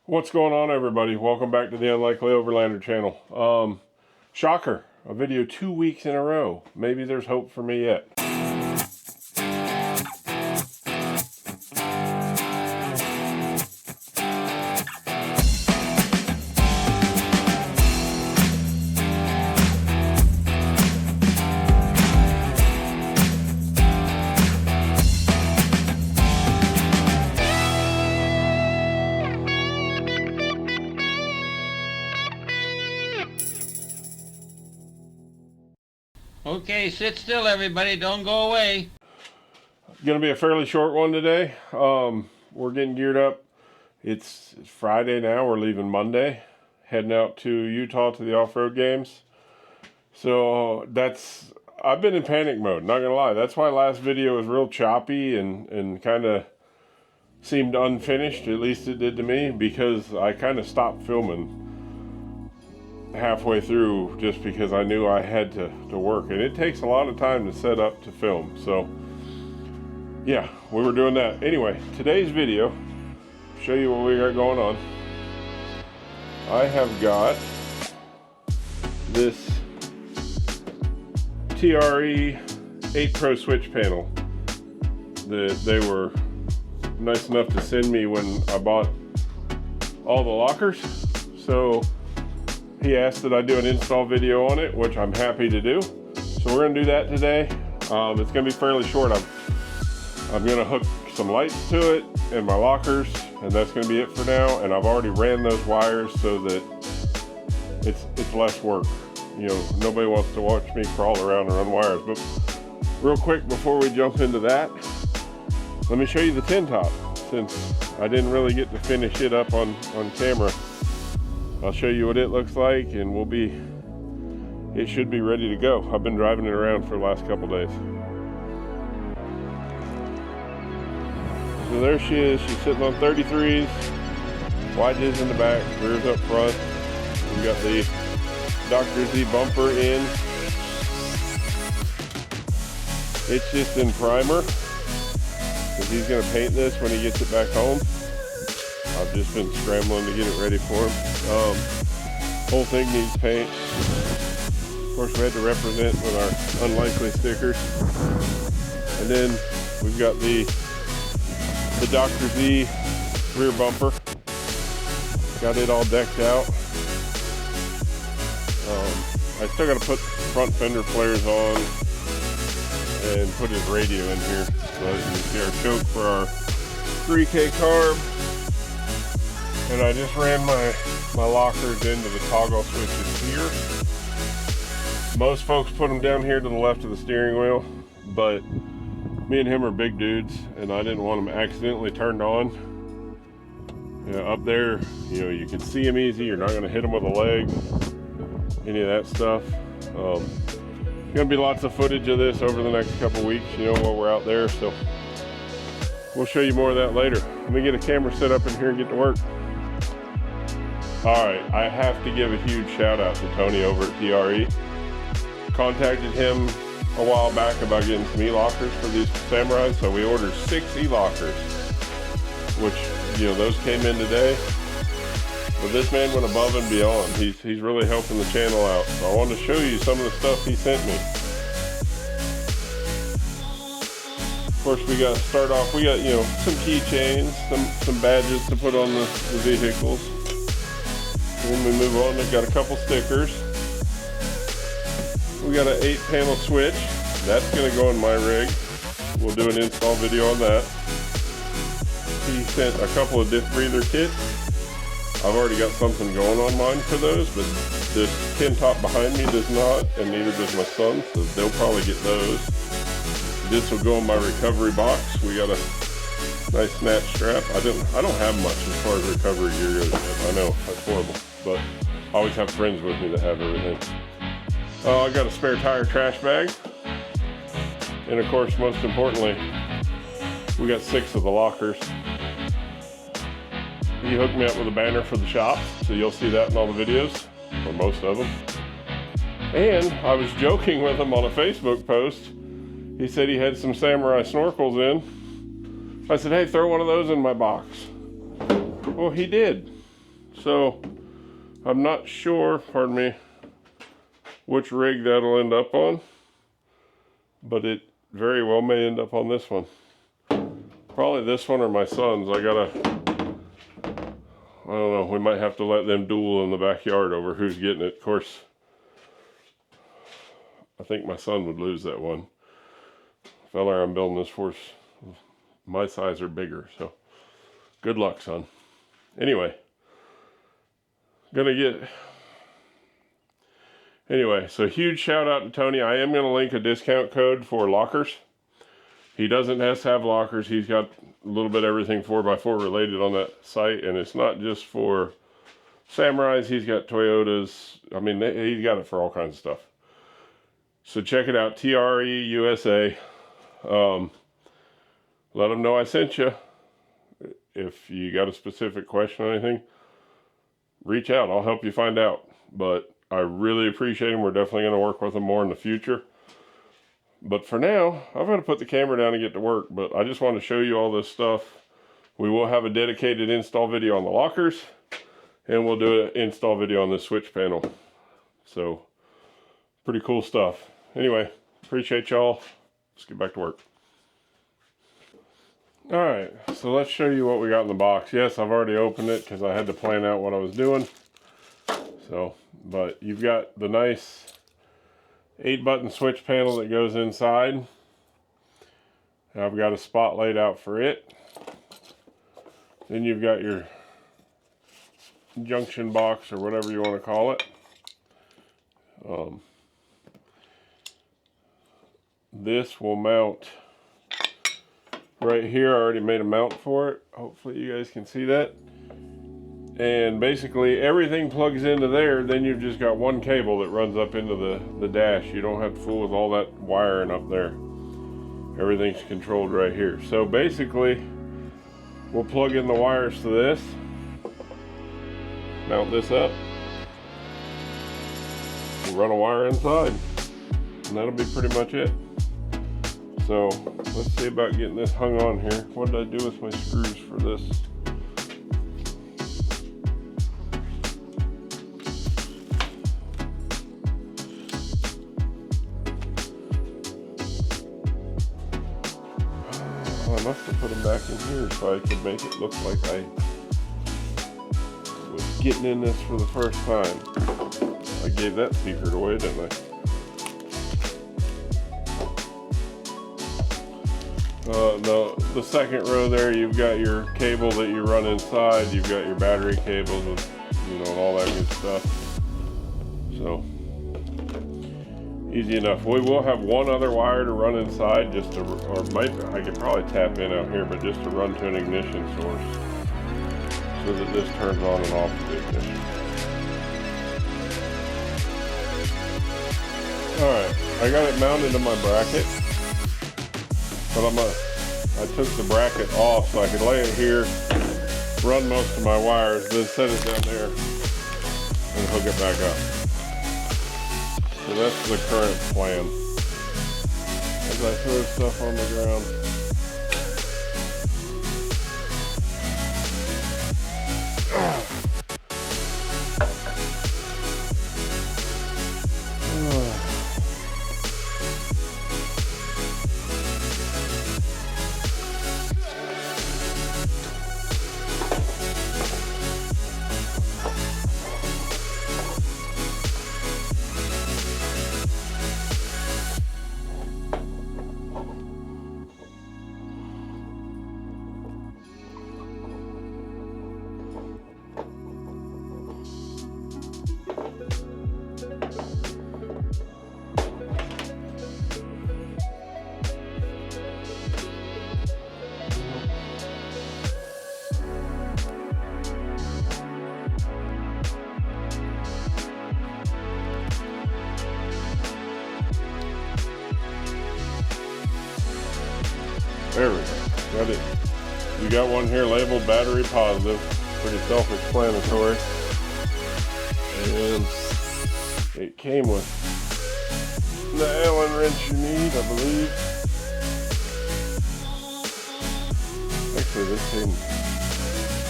What's going on, everybody? Welcome back to the Unlikely Overlander channel. Shocker, a video 2 weeks in a row. Maybe there's hope for me yet. Okay, sit still, everybody. Don't go away. Gonna be a fairly short one today. We're getting geared up. It's Friday now. We're leaving Monday, heading out to Utah to the off-road games. So I've been in panic mode, not gonna lie. That's why last video was real choppy and kind of seemed unfinished. At least it did to me, because I kind of stopped filming halfway through just because I knew I had to work, and it takes a lot of time to set up to film. So yeah, we were doing that. Anyway, today's video, show you what we got going on. I have got this TRE 8 Pro switch panel that they were nice enough to send me when I bought all the lockers. So he asked that I do an install video on it, which I'm happy to do. So we're gonna do that today. It's gonna be fairly short. I'm gonna hook some lights to it and my lockers, and that's gonna be it for now. And I've already ran those wires so that it's less work. You know, nobody wants to watch me crawl around and run wires. But real quick, before we jump into that, let me show you the tin top, since I didn't really get to finish it up on camera. I'll show you what it looks like, and it should be ready to go. I've been driving it around for the last couple days. So there she is. She's sitting on 33s, YJ's in the back, rear's up front. We got the Dr. Z bumper in. It's just in primer, because he's gonna paint this when he gets it back home. I've just been scrambling to get it ready for him. Whole thing needs paint. Of course, we had to represent with our Unlikely stickers. And then we've got the Dr. Z rear bumper. Got it all decked out. I still got to put front fender flares on and put his radio in here. So you can see our choke for our 3K carb. And I just ran my lockers into the toggle switches here. Most folks put them down here to the left of the steering wheel, but me and him are big dudes, and I didn't want them accidentally turned on. You know, up there, you know, you can see them easy. You're not going to hit them with a leg, any of that stuff. Going to be lots of footage of this over the next couple weeks, you know, while we're out there. So we'll show you more of that later. Let me get a camera set up in here and get to work. All right, I have to give a huge shout out to Tony over at TRE. Contacted him a while back about getting some e-lockers for these Samurais, so we ordered 6 e-lockers, which, you know, those came in today. But this man went above and beyond. He's really helping the channel out. So I wanted to show you some of the stuff he sent me. Of course, we got to start off. We got, you know, some keychains, some badges to put on the vehicles. Then we move on, we've got a couple stickers. We got an 8-panel switch. That's gonna go in my rig. We'll do an install video on that. He sent a couple of diff breather kits. I've already got something going on mine for those, but this tin top behind me does not, and neither does my son, so they'll probably get those. This will go in my recovery box. We got a nice snatch strap. I don't have much as far as recovery gear goes. I know, that's horrible, but I always have friends with me that have everything. I got a spare tire trash bag. And of course, most importantly, we got 6 of the lockers. He hooked me up with a banner for the shop, so you'll see that in all the videos, or most of them. And I was joking with him on a Facebook post. He said he had some Samurai snorkels in. I said, hey, throw one of those in my box. Well, he did. So I'm not sure, pardon me, which rig that'll end up on, but it very well may end up on this one. Probably this one or my son's. I don't know, we might have to let them duel in the backyard over who's getting it. Of course, I think my son would lose that one. The fella I'm building this for, my size or bigger, so good luck, son. Anyway, so huge shout out to Tony. I am going to link a discount code for lockers. He doesn't have to have lockers. He's got a little bit of everything 4x4 related on that site, and it's not just for Samurais. He's got Toyotas. I mean, he's got it for all kinds of stuff. So check it out, TRE USA. Let them know I sent you. If you got a specific question or anything, reach out. I'll help you find out. But I really appreciate them. We're definitely going to work with them more in the future. But for now, I've got to put the camera down and get to work. But I just want to show you all this stuff. We will have a dedicated install video on the lockers. And we'll do an install video on this switch panel. So, pretty cool stuff. Anyway, appreciate y'all. Let's get back to work. Alright, so let's show you what we got in the box. Yes, I've already opened it because I had to plan out what I was doing. So, but you've got the nice 8-button switch panel that goes inside. I've got a spot laid out for it. Then you've got your junction box or whatever you want to call it. This will mount right here. I already made a mount for it. Hopefully you guys can see that. And basically everything plugs into there. Then you've just got one cable that runs up into the dash. You don't have to fool with all that wiring up there. Everything's controlled right here. So basically we'll plug in the wires to this, mount this up, we'll run a wire inside, and that'll be pretty much it. So let's see about getting this hung on here. What did I do with my screws for this? Oh, I must have put them back in here so I could make it look like I was getting in this for the first time. I gave that secret away, didn't I? No, the second row there, you've got your cable that you run inside. You've got your battery cables with, and all that good stuff. So, easy enough. We will have one other wire to run inside, I could probably tap in out here, but just to run to an ignition source, so that this turns on and off the ignition. Alright, I got it mounted to my bracket, but I took the bracket off so I could lay it here, run most of my wires, then set it down there and hook it back up. So that's the current plan. As I throw stuff on the ground. There we go. Got it. You got one here labeled battery positive. Pretty self-explanatory. And it came with the Allen wrench you need, I believe. Actually, this came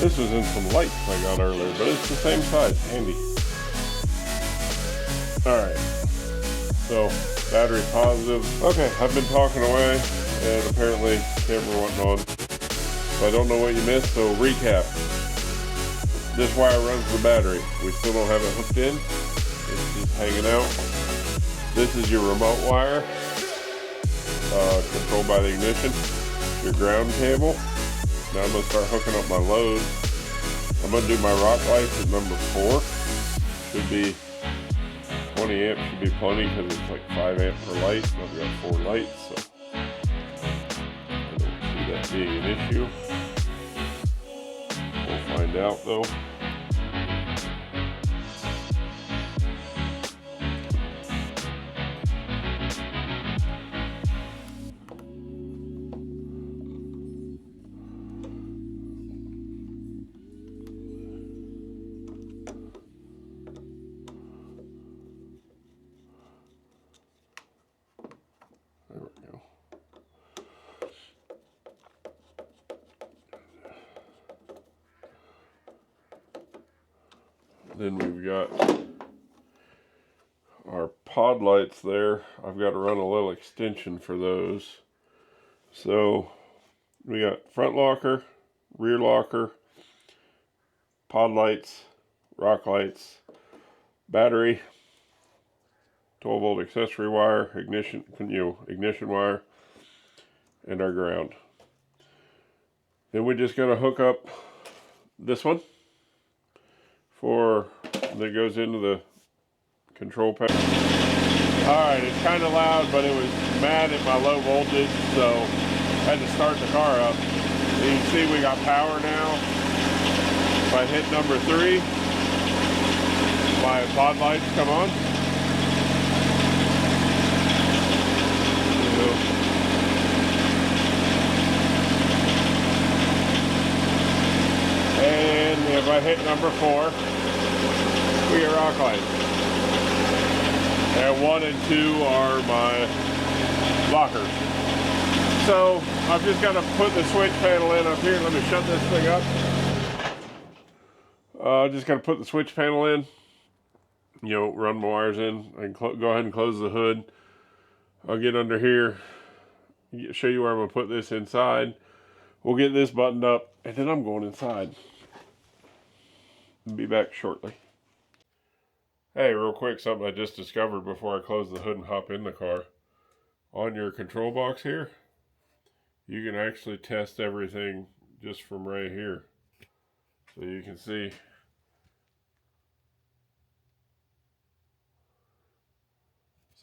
This was in some lights I got earlier, but it's the same size. Handy. Alright. So, battery positive. Okay, I've been talking away, and apparently camera wasn't on. So I don't know what you missed, so recap. This wire runs the battery. We still don't have it hooked in. It's just hanging out. This is your remote wire, controlled by the ignition. Your ground cable. Now I'm going to start hooking up my loads. I'm going to do my rock lights at number 4. Should be 20 amps, should be plenty because it's like 5 amp per light. I've got 4 lights, so I don't see that being an issue. We'll find out though. There we go. Then we've got our pod lights there. I've got to run a little extension for those. So we got front locker, rear locker, pod lights, rock lights, battery, 12 volt accessory wire, ignition wire, and our ground. Then we just gotta hook up this one that goes into the control panel. Alright, it's kind of loud, but it was mad at my low voltage, so I had to start the car up. You can see we got power now. If I hit number 3, my pod lights come on. And if I hit number 4, we get rock lights. And 1 and 2 are my lockers. So I've just got to put the switch panel in up here. Let me shut this thing up. Just got to put the switch panel in. Run my wires in. I can go ahead and close the hood. I'll get under here, show you where I'm going to put this inside. We'll get this buttoned up, and then I'm going inside. I'll be back shortly. Hey, real quick, something I just discovered before I close the hood and hop in the car. On your control box here, you can actually test everything just from right here. So you can see.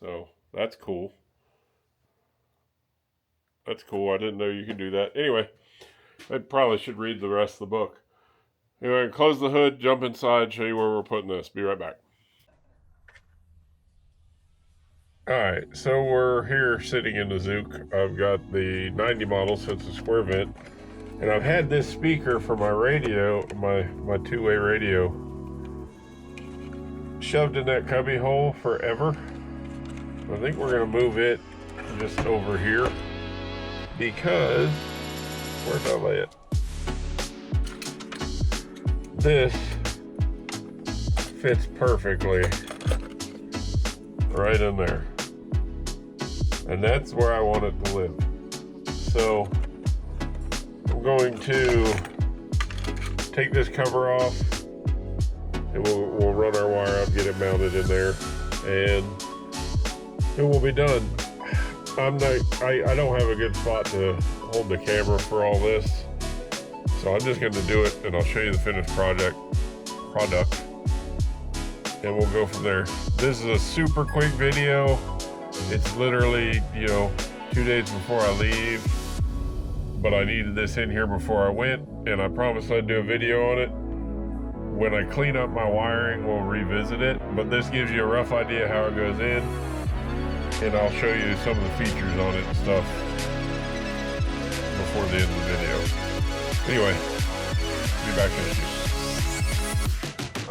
So that's cool. That's cool. I didn't know you could do that. Anyway, I probably should read the rest of the book. Anyway, close the hood, jump inside, show you where we're putting this. Be right back. Alright, so we're here sitting in the Zook. I've got the 90 model, so it's a square vent. And I've had this speaker for my radio, my two-way radio, shoved in that cubby hole forever. I think we're going to move it just over here because, where'd I lay it? This fits perfectly right in there. And that's where I want it to live. So I'm going to take this cover off and we'll run our wire up, get it mounted in there, and it will be done. I don't have a good spot to hold the camera for all this, so I'm just going to do it, and I'll show you the finished product, and we'll go from there. This is a super quick video. It's literally, 2 days before I leave, but I needed this in here before I went, and I promised I'd do a video on it. When I clean up my wiring, we'll revisit it, but this gives you a rough idea how it goes in, and I'll show you some of the features on it and stuff before the end of the video. Anyway, be back in a few.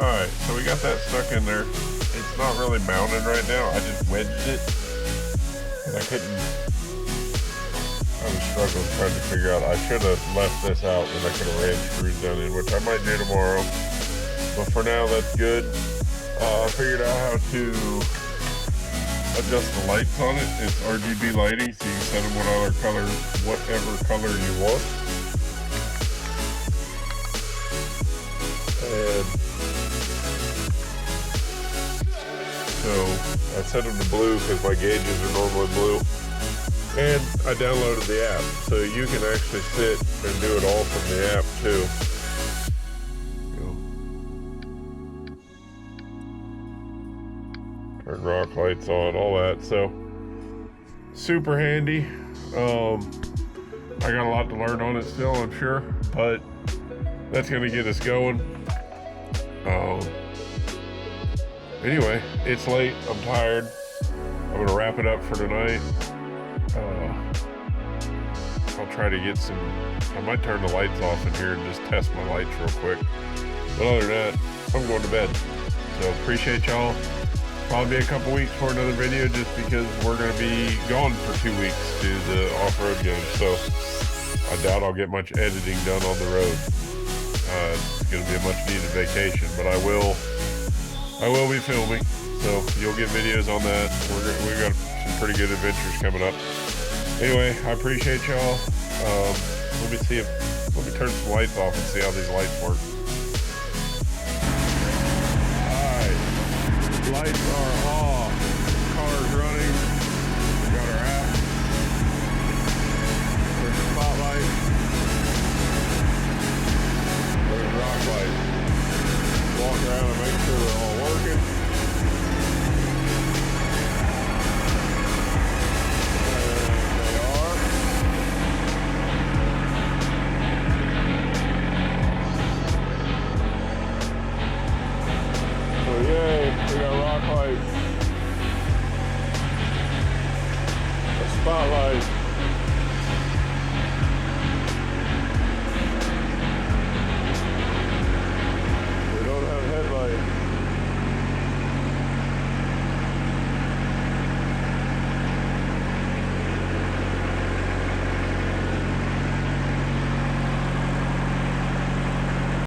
Alright, so we got that stuck in there. It's not really mounted right now. I just wedged it, and I couldn't. kind of struggling trying to figure out. I should have left this out and I could have ran screws down in, which I might do tomorrow. But for now, that's good. I figured out how to adjust the lights on it. It's RGB lighting, so you can set them whatever color you want. And so I set them to blue because my gauges are normally blue. And I downloaded the app, so you can actually sit and do it all from the app too. Turn rock lights on, all that. So super handy. I got a lot to learn on it still, I'm sure, but that's gonna get us going. Anyway, it's late. I'm tired. I'm gonna wrap it up for tonight. I'll try to get some. I might turn the lights off in here and just test my lights real quick. But other than that, I'm going to bed. So appreciate y'all. Probably be a couple weeks for another video just because we're going to be gone for 2 weeks to the off-road game. So I doubt I'll get much editing done on the road. It's going to be a much needed vacation, but I will be filming. So you'll get videos on that. We've got some pretty good adventures coming up. Anyway, I appreciate y'all. Let me turn some lights off and see how these lights work. Alright, lights are off. Car's running. We got our app. There's the spotlight. There's the rock light. Walk around and make sure they're all working. Yay, we got rock lights, a spotlight.